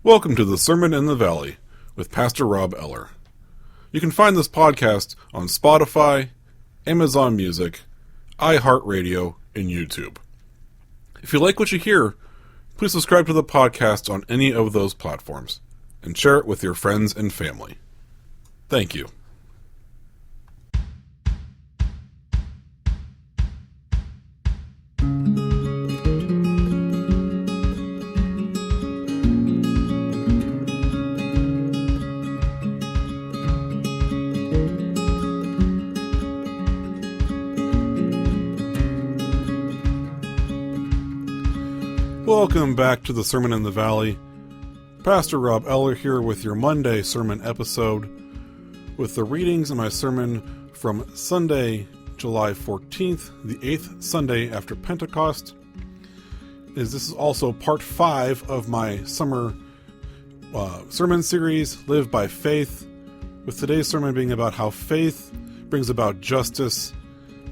Welcome to the Sermon in the Valley with Pastor Rob Eller. You can find this podcast on Spotify, Amazon Music, iHeartRadio, and YouTube. If you like what you hear, please subscribe to the podcast on any of those platforms and share it with your friends and family. Thank you. Welcome back to the Sermon in the Valley. Pastor Rob Eller here with your Monday sermon episode with the readings in my sermon from Sunday, July 14th, the 8th Sunday after Pentecost. This is also part 5 of my summer sermon series, Live by Faith, with today's sermon being about how faith brings about justice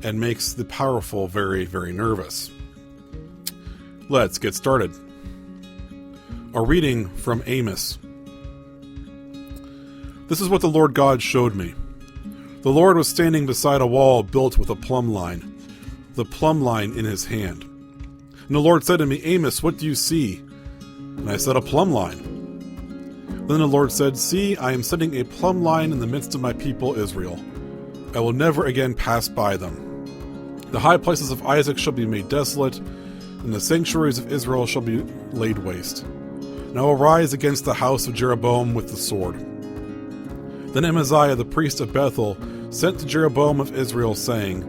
and makes the powerful very, very nervous. Let's get started. A reading from Amos. This is what the Lord God showed me. The Lord was standing beside a wall built with a plumb line, the plumb line in his hand. And the Lord said to me, Amos, what do you see? And I said, a plumb line. Then the Lord said, see, I am setting a plumb line in the midst of my people Israel. I will never again pass by them. The high places of Isaac shall be made desolate, and the sanctuaries of Israel shall be laid waste. And I will rise against the house of Jeroboam with the sword. Then Amaziah the priest of Bethel sent to Jeroboam of Israel, saying,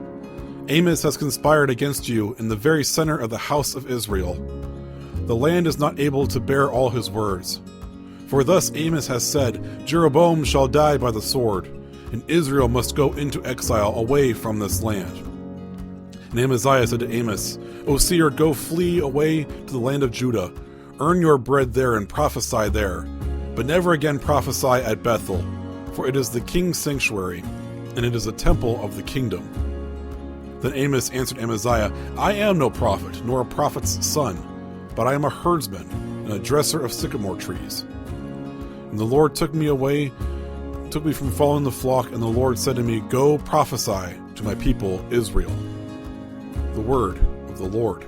Amos has conspired against you in the very center of the house of Israel. The land is not able to bear all his words. For thus Amos has said, Jeroboam shall die by the sword, and Israel must go into exile away from this land. And Amaziah said to Amos, O seer, go flee away to the land of Judah. Earn your bread there and prophesy there. But never again prophesy at Bethel, for it is the king's sanctuary, and it is a temple of the kingdom. Then Amos answered Amaziah, I am no prophet, nor a prophet's son, but I am a herdsman and a dresser of sycamore trees. And the Lord took me from following the flock, and the Lord said to me, Go prophesy to my people Israel. The word of the Lord.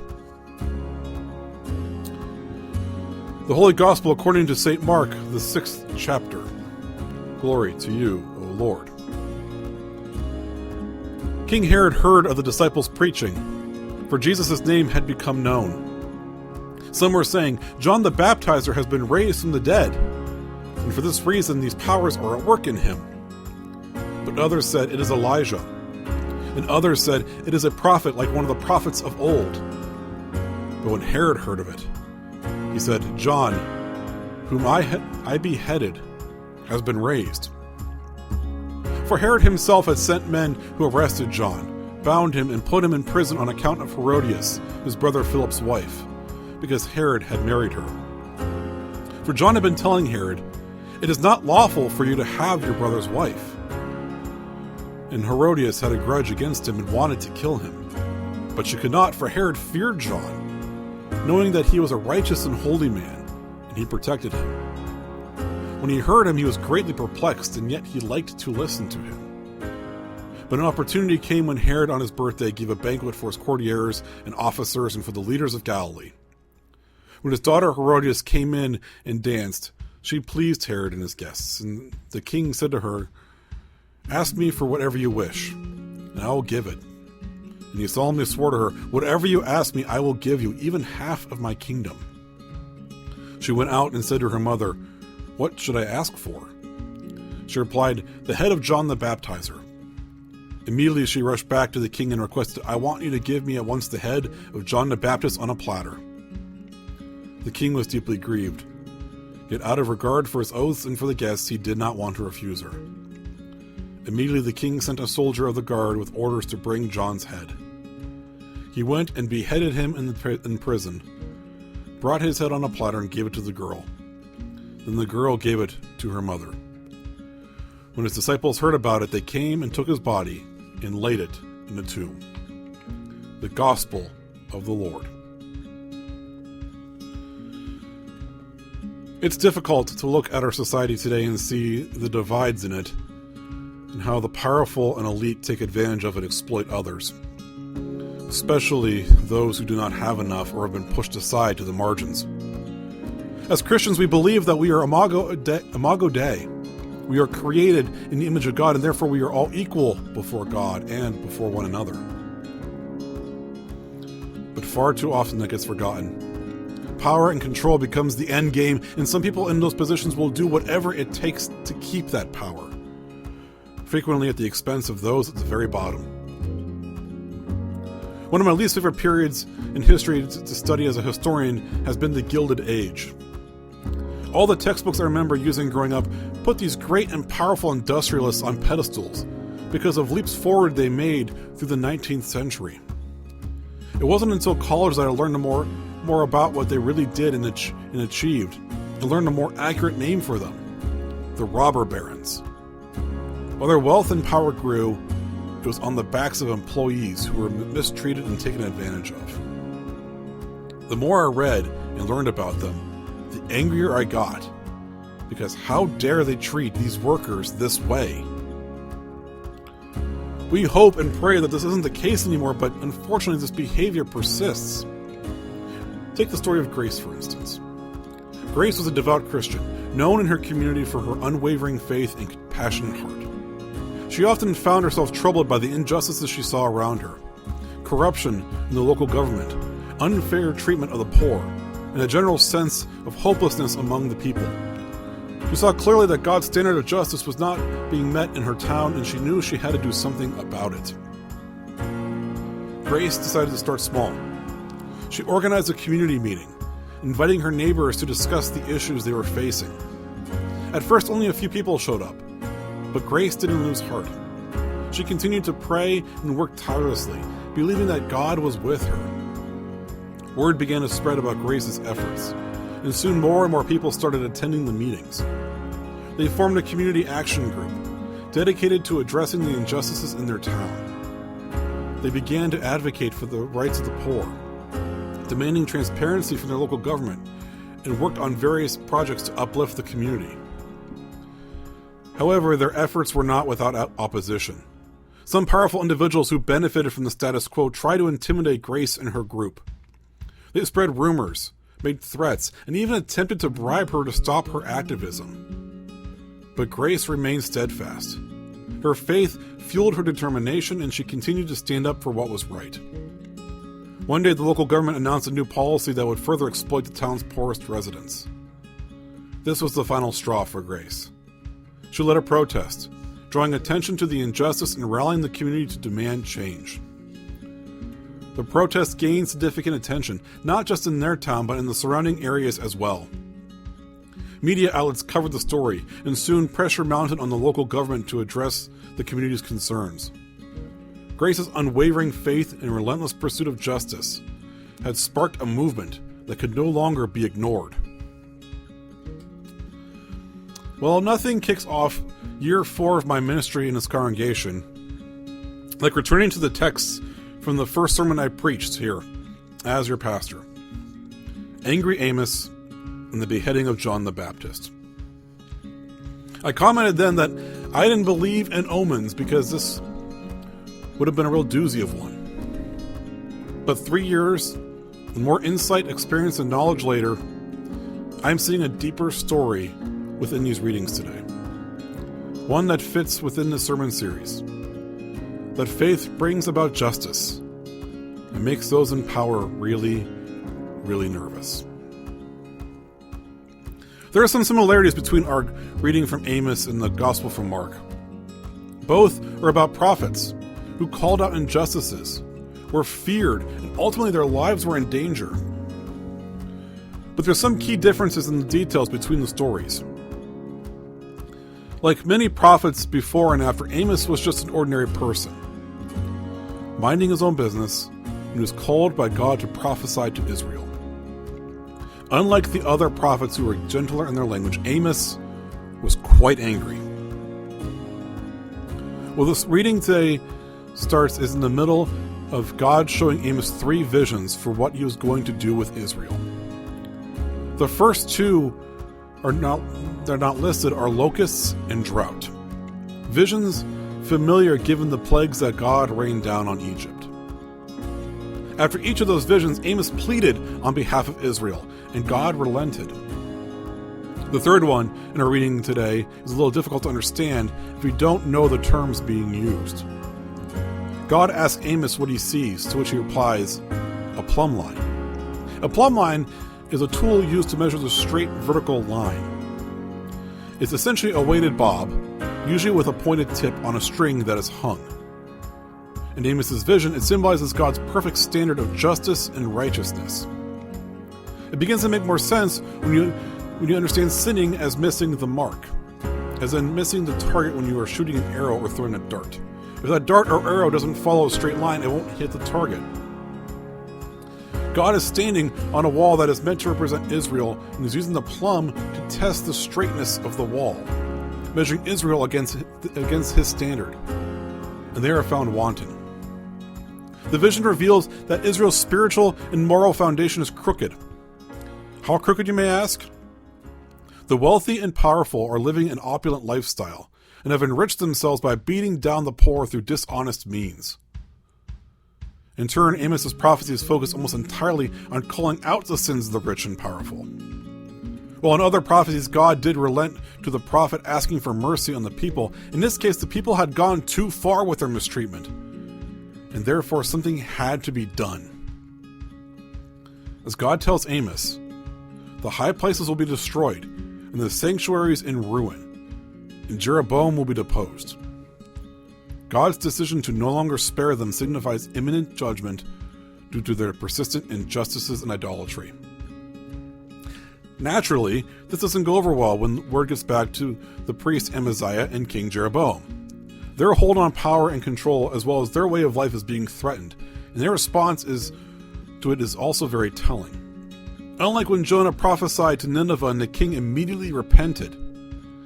The Holy Gospel according to St. Mark, the 6th chapter. Glory to you, O Lord. King Herod heard of the disciples preaching, for Jesus' name had become known. Some were saying, John the Baptizer has been raised from the dead, and for this reason these powers are at work in him. But others said, it is Elijah. And others said, it is a prophet like one of the prophets of old. But when Herod heard of it, he said, John, whom I beheaded, has been raised. For Herod himself had sent men who arrested John, bound him, and put him in prison on account of Herodias, his brother Philip's wife, because Herod had married her. For John had been telling Herod, it is not lawful for you to have your brother's wife. And Herodias had a grudge against him and wanted to kill him. But she could not, for Herod feared John, knowing that he was a righteous and holy man, and he protected him. When he heard him, he was greatly perplexed, and yet he liked to listen to him. But an opportunity came when Herod on his birthday gave a banquet for his courtiers and officers and for the leaders of Galilee. When his daughter Herodias came in and danced, she pleased Herod and his guests, and the king said to her, Ask me for whatever you wish, and I will give it. And he solemnly swore to her, Whatever you ask me, I will give you, even half of my kingdom. She went out and said to her mother, What should I ask for? She replied, The head of John the Baptizer. Immediately she rushed back to the king and requested, I want you to give me at once the head of John the Baptist on a platter. The king was deeply grieved, yet out of regard for his oaths and for the guests, he did not want to refuse her. Immediately the king sent a soldier of the guard with orders to bring John's head. He went and beheaded him in prison, brought his head on a platter and gave it to the girl. Then the girl gave it to her mother. When his disciples heard about it, they came and took his body and laid it in a tomb. The Gospel of the Lord. It's difficult to look at our society today and see the divides in it, and how the powerful and elite take advantage of and exploit others, especially those who do not have enough or have been pushed aside to the margins. As Christians, we believe that we are imago Dei. We are created in the image of God, and therefore we are all equal before God and before one another. But far too often that gets forgotten. Power and control becomes the end game, and some people in those positions will do whatever it takes to keep that power, frequently at the expense of those at the very bottom. One of my least favorite periods in history to study as a historian has been the Gilded Age. All the textbooks I remember using growing up put these great and powerful industrialists on pedestals because of leaps forward they made through the 19th century. It wasn't until college that I learned more about what they really did and achieved, and learned a more accurate name for them: the robber barons. While their wealth and power grew, it was on the backs of employees who were mistreated and taken advantage of. The more I read and learned about them, the angrier I got, because how dare they treat these workers this way? We hope and pray that this isn't the case anymore, but unfortunately this behavior persists. Take the story of Grace, for instance. Grace was a devout Christian, known in her community for her unwavering faith and compassionate heart. She often found herself troubled by the injustices she saw around her: corruption in the local government, unfair treatment of the poor, and a general sense of hopelessness among the people. She saw clearly that God's standard of justice was not being met in her town, and she knew she had to do something about it. Grace decided to start small. She organized a community meeting, inviting her neighbors to discuss the issues they were facing. At first, only a few people showed up, but Grace didn't lose heart. She continued to pray and work tirelessly, believing that God was with her. Word began to spread about Grace's efforts, and soon more and more people started attending the meetings. They formed a community action group, dedicated to addressing the injustices in their town. They began to advocate for the rights of the poor, demanding transparency from their local government, and worked on various projects to uplift the community. However, their efforts were not without opposition. Some powerful individuals who benefited from the status quo tried to intimidate Grace and her group. They spread rumors, made threats, and even attempted to bribe her to stop her activism. But Grace remained steadfast. Her faith fueled her determination, and she continued to stand up for what was right. One day, the local government announced a new policy that would further exploit the town's poorest residents. This was the final straw for Grace. She led a protest, drawing attention to the injustice and rallying the community to demand change. The protest gained significant attention, not just in their town, but in the surrounding areas as well. Media outlets covered the story, and soon pressure mounted on the local government to address the community's concerns. Grace's unwavering faith and relentless pursuit of justice had sparked a movement that could no longer be ignored. Well, nothing kicks off year 4 of my ministry in this congregation like returning to the texts from the first sermon I preached here as your pastor: Angry Amos and the beheading of John the Baptist. I commented then that I didn't believe in omens because this would have been a real doozy of one. But 3 years and more insight, experience, and knowledge later, I'm seeing a deeper story within these readings today. One that fits within the sermon series. That faith brings about justice and makes those in power really, really nervous. There are some similarities between our reading from Amos and the Gospel from Mark. Both are about prophets who called out injustices, were feared, and ultimately their lives were in danger. But there's some key differences in the details between the stories. Like many prophets before and after, Amos was just an ordinary person, minding his own business, and was called by God to prophesy to Israel. Unlike the other prophets who were gentler in their language, Amos was quite angry. Well, this reading today is in the middle of God showing Amos 3 visions for what he was going to do with Israel. The first 2 they're not listed are locusts and drought. Visions familiar given the plagues that God rained down on Egypt. After each of those visions, Amos pleaded on behalf of Israel, and God relented. The third one in our reading today is a little difficult to understand if we don't know the terms being used. God asks Amos what he sees, to which he replies, a plumb line. A plumb line is a tool used to measure the straight vertical line. It's essentially a weighted bob, usually with a pointed tip on a string that is hung. In Amos's vision, it symbolizes God's perfect standard of justice and righteousness. It begins to make more sense when you understand sinning as missing the mark, as in missing the target when you are shooting an arrow or throwing a dart. If that dart or arrow doesn't follow a straight line, it won't hit the target. God is standing on a wall that is meant to represent Israel and is using the plumb to test the straightness of the wall, measuring Israel against his standard, and they are found wanting. The vision reveals that Israel's spiritual and moral foundation is crooked. How crooked, you may ask? The wealthy and powerful are living an opulent lifestyle and have enriched themselves by beating down the poor through dishonest means. In turn, Amos's prophecy is focused almost entirely on calling out the sins of the rich and powerful. While in other prophecies, God did relent to the prophet asking for mercy on the people, in this case, the people had gone too far with their mistreatment, and therefore something had to be done. As God tells Amos, the high places will be destroyed, and the sanctuaries in ruin, and Jeroboam will be deposed. God's decision to no longer spare them signifies imminent judgment due to their persistent injustices and idolatry. Naturally, this doesn't go over well when word gets back to the priest Amaziah and King Jeroboam. Their hold on power and control, as well as their way of life, is being threatened, and their response to it is also very telling. Unlike when Jonah prophesied to Nineveh and the king immediately repented,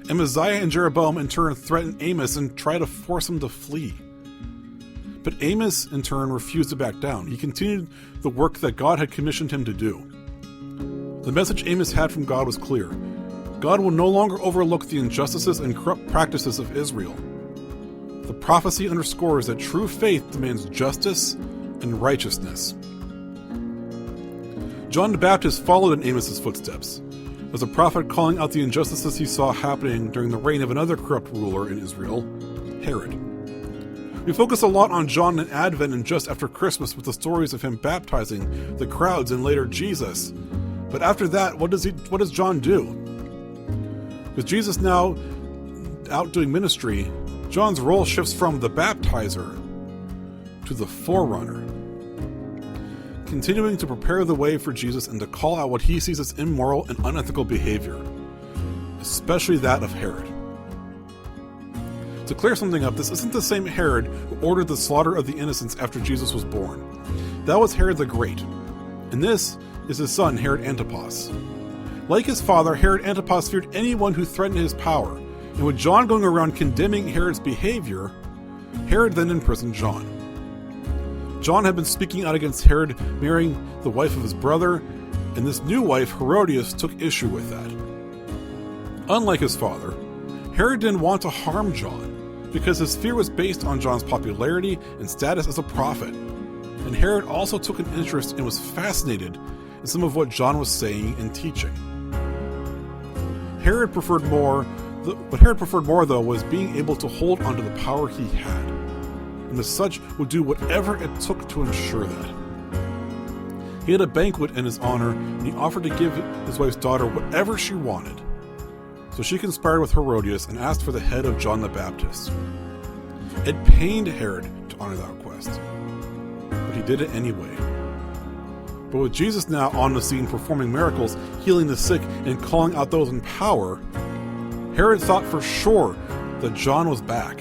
Amaziah and Jeroboam in turn threatened Amos and tried to force him to flee. But Amos in turn refused to back down. He continued the work that God had commissioned him to do. The message Amos had from God was clear. God will no longer overlook the injustices and corrupt practices of Israel. The prophecy underscores that true faith demands justice and righteousness. John the Baptist followed in Amos's footsteps, as a prophet calling out the injustices he saw happening during the reign of another corrupt ruler in Israel, Herod. We focus a lot on John in Advent and just after Christmas with the stories of him baptizing the crowds and later Jesus. But after that, what does John do? With Jesus now out doing ministry, John's role shifts from the baptizer to the forerunner, continuing to prepare the way for Jesus and to call out what he sees as immoral and unethical behavior, especially that of Herod. To clear something up, this isn't the same Herod who ordered the slaughter of the innocents after Jesus was born. That was Herod the Great, and this is his son, Herod Antipas. Like his father, Herod Antipas feared anyone who threatened his power, and with John going around condemning Herod's behavior, Herod then imprisoned John. John had been speaking out against Herod marrying the wife of his brother, and this new wife, Herodias, took issue with that. Unlike his father, Herod didn't want to harm John, because his fear was based on John's popularity and status as a prophet, and Herod also took an interest and was fascinated in some of what John was saying and teaching. What Herod preferred more, though, was being able to hold onto the power he had, and as such would do whatever it took to ensure that. He had a banquet in his honor, and he offered to give his wife's daughter whatever she wanted. So she conspired with Herodias and asked for the head of John the Baptist. It pained Herod to honor that request, but he did it anyway. But with Jesus now on the scene performing miracles, healing the sick, and calling out those in power, Herod thought for sure that John was back.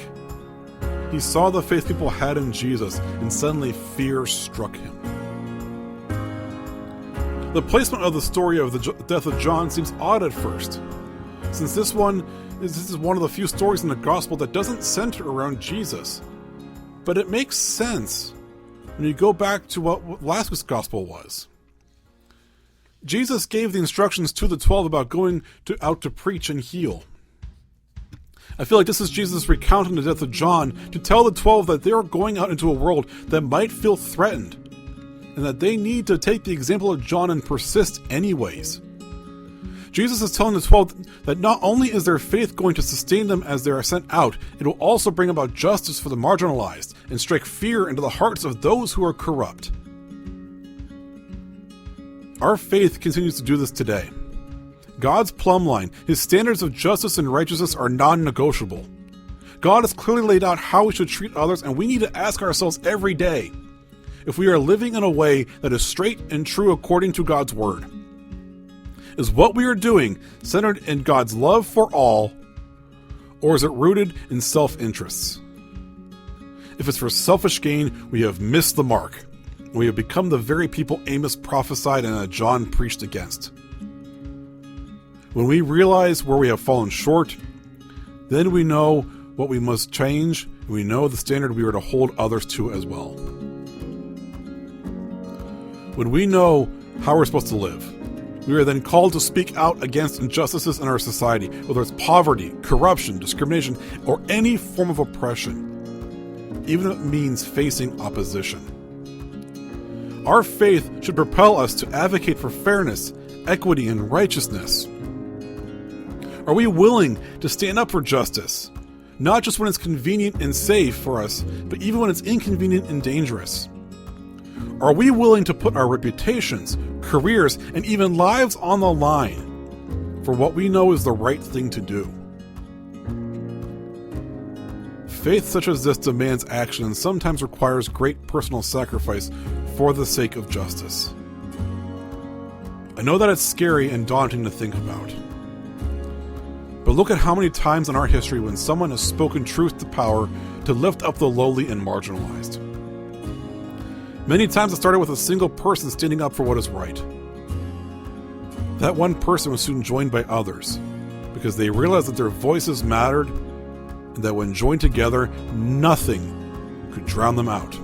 He saw the faith people had in Jesus, and suddenly fear struck him. The placement of the story of the death of John seems odd at first, since this is one of the few stories in the gospel that doesn't center around Jesus. But it makes sense when you go back to what last week's gospel was. Jesus gave the instructions to the 12 about going out to preach and heal. I feel like this is Jesus recounting the death of John to tell the 12 that they are going out into a world that might feel threatened, and that they need to take the example of John and persist anyways. Jesus is telling the 12 that not only is their faith going to sustain them as they are sent out, it will also bring about justice for the marginalized and strike fear into the hearts of those who are corrupt. Our faith continues to do this today. God's plumb line, his standards of justice and righteousness are non-negotiable. God has clearly laid out how we should treat others, and we need to ask ourselves every day if we are living in a way that is straight and true according to God's word. Is what we are doing centered in God's love for all, or is it rooted in self-interests? If it's for selfish gain, we have missed the mark. We have become the very people Amos prophesied and that John preached against. When we realize where we have fallen short, then we know what we must change, and we know the standard we are to hold others to as well. When we know how we're supposed to live, we are then called to speak out against injustices in our society, whether it's poverty, corruption, discrimination, or any form of oppression, even if it means facing opposition. Our faith should propel us to advocate for fairness, equity, and righteousness. Are we willing to stand up for justice, not just when it's convenient and safe for us, but even when it's inconvenient and dangerous? Are we willing to put our reputations, careers, and even lives on the line for what we know is the right thing to do? Faith such as this demands action and sometimes requires great personal sacrifice for the sake of justice. I know that it's scary and daunting to think about. But look at how many times in our history when someone has spoken truth to power to lift up the lowly and marginalized. Many times it started with a single person standing up for what is right. That one person was soon joined by others because they realized that their voices mattered and that when joined together, nothing could drown them out.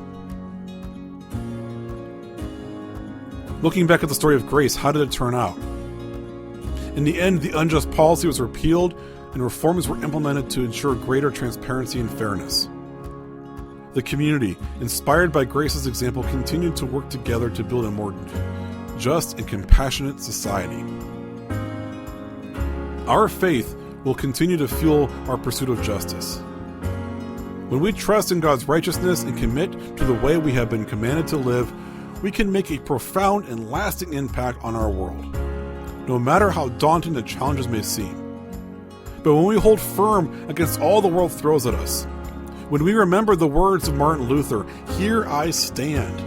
Looking back at the story of grace, how did it turn out? In the end, the unjust policy was repealed and reforms were implemented to ensure greater transparency and fairness. The community, inspired by Grace's example, continued to work together to build a more just and compassionate society. Our faith will continue to fuel our pursuit of justice. When we trust in God's righteousness and commit to the way we have been commanded to live, we can make a profound and lasting impact on our world, no matter how daunting the challenges may seem. But when we hold firm against all the world throws at us, when we remember the words of Martin Luther, "Here I stand,"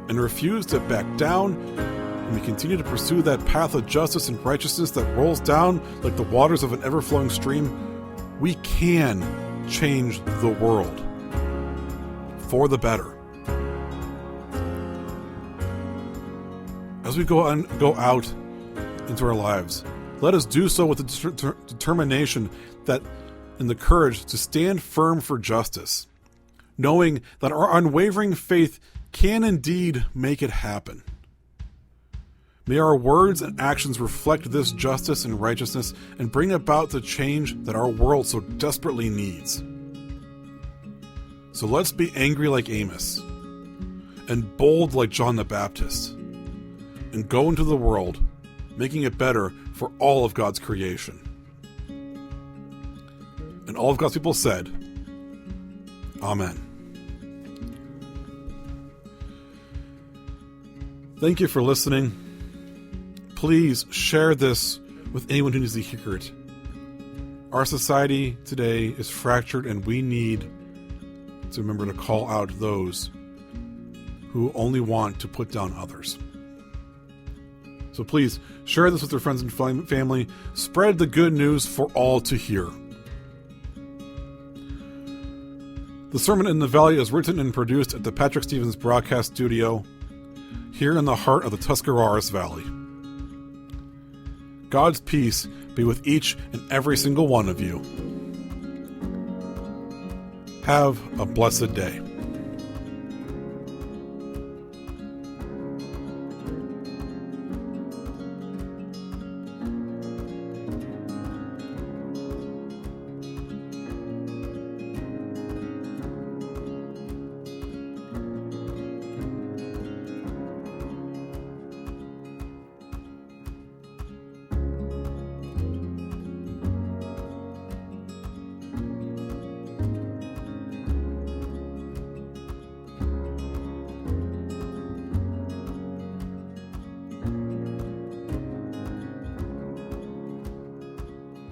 and refuse to back down, and we continue to pursue that path of justice and righteousness that rolls down like the waters of an ever-flowing stream, we can change the world for the better. As we go out into our lives, let us do so with the determination that and the courage to stand firm for justice, knowing that our unwavering faith can indeed make it happen. May our words and actions reflect this justice and righteousness and bring about the change that our world so desperately needs. So let's be angry like Amos and bold like John the Baptist and go into the world, making it better for all of God's creation. And all of God's people said, Amen. Thank you for listening. Please share this with anyone who needs to hear it. Our society today is fractured, and we need to remember to call out those who only want to put down others. So please share this with your friends and family. Spread the good news for all to hear. The Sermon in the Valley is written and produced at the Patrick Stevens Broadcast Studio, here in the heart of the Tuscarawas Valley. God's peace be with each and every single one of you. Have a blessed day.